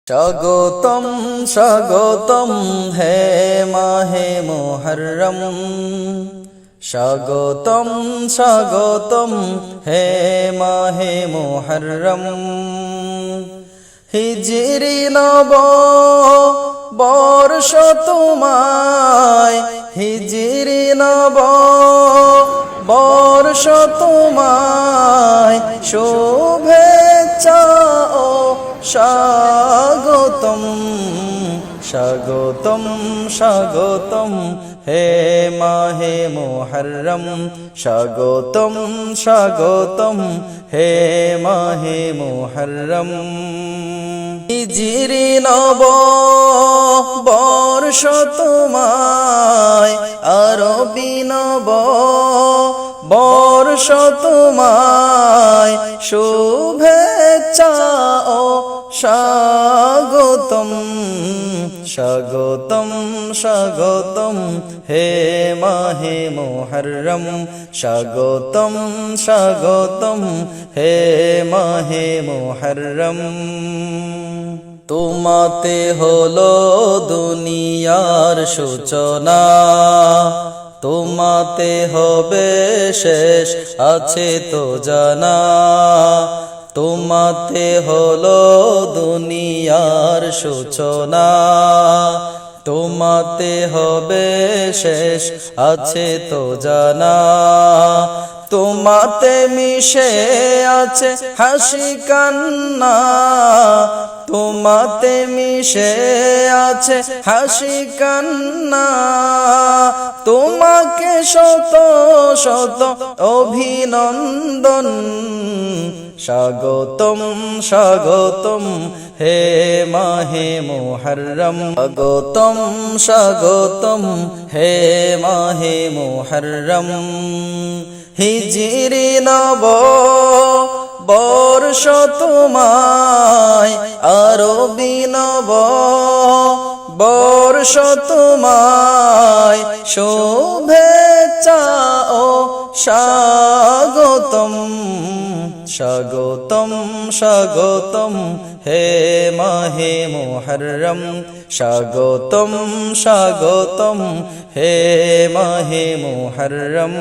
স্বাগতম স্বাগতম হে মাহে মুহররম, স্বাগতম স্বাগতম হে মাহে মুহররম। হিজরি নব বর্ষ তোমায়, হিজরি নব বর্ষ তোমায়, শুভেচ্ছা ও স্বাগতম স্বাগতম স্বাগতম হে মাহে মুহররম, স্বাগতম স্বাগতম হে মাহে মুহররম। হিজরি নব বর্ষ তোমায়, আরবি নব বর্ষ তোমায়, শুভেচ্ছা ও স্বাগতম স্বাগতম স্বাগতম হে মাহে মুহররম, স্বাগতম স্বাগতম হে মাহে মুহররম। তোমাতে হলো দুনিয়ার সূচনা, তোমাতে হবে শেষ আছে তো জানা। তোমাতে হলো দুনিয়ার সূচনা, তোমাতে হবে শেষ আছে তো জানা। তোমাতে মিশে আছে হাসি কান্না, তোমাতে মিশে আছে হাসি কান্না। তোমাকে শত শত অভিনন্দন, স্বাগতম স্বাগতম হে মাহে মুহররম, স্বাগতম স্বাগতম হে মাহে মুহররম। হিজরি নব বর্ষ তোমায়, আরবি নব বর্ষ তোমায়, শুভেচ্ছা ও স্বাগতম স্বাগতম স্বাগতম হে মাহে মুহররম, স্বাগতম স্বাগতম হে মাহে মুহররম।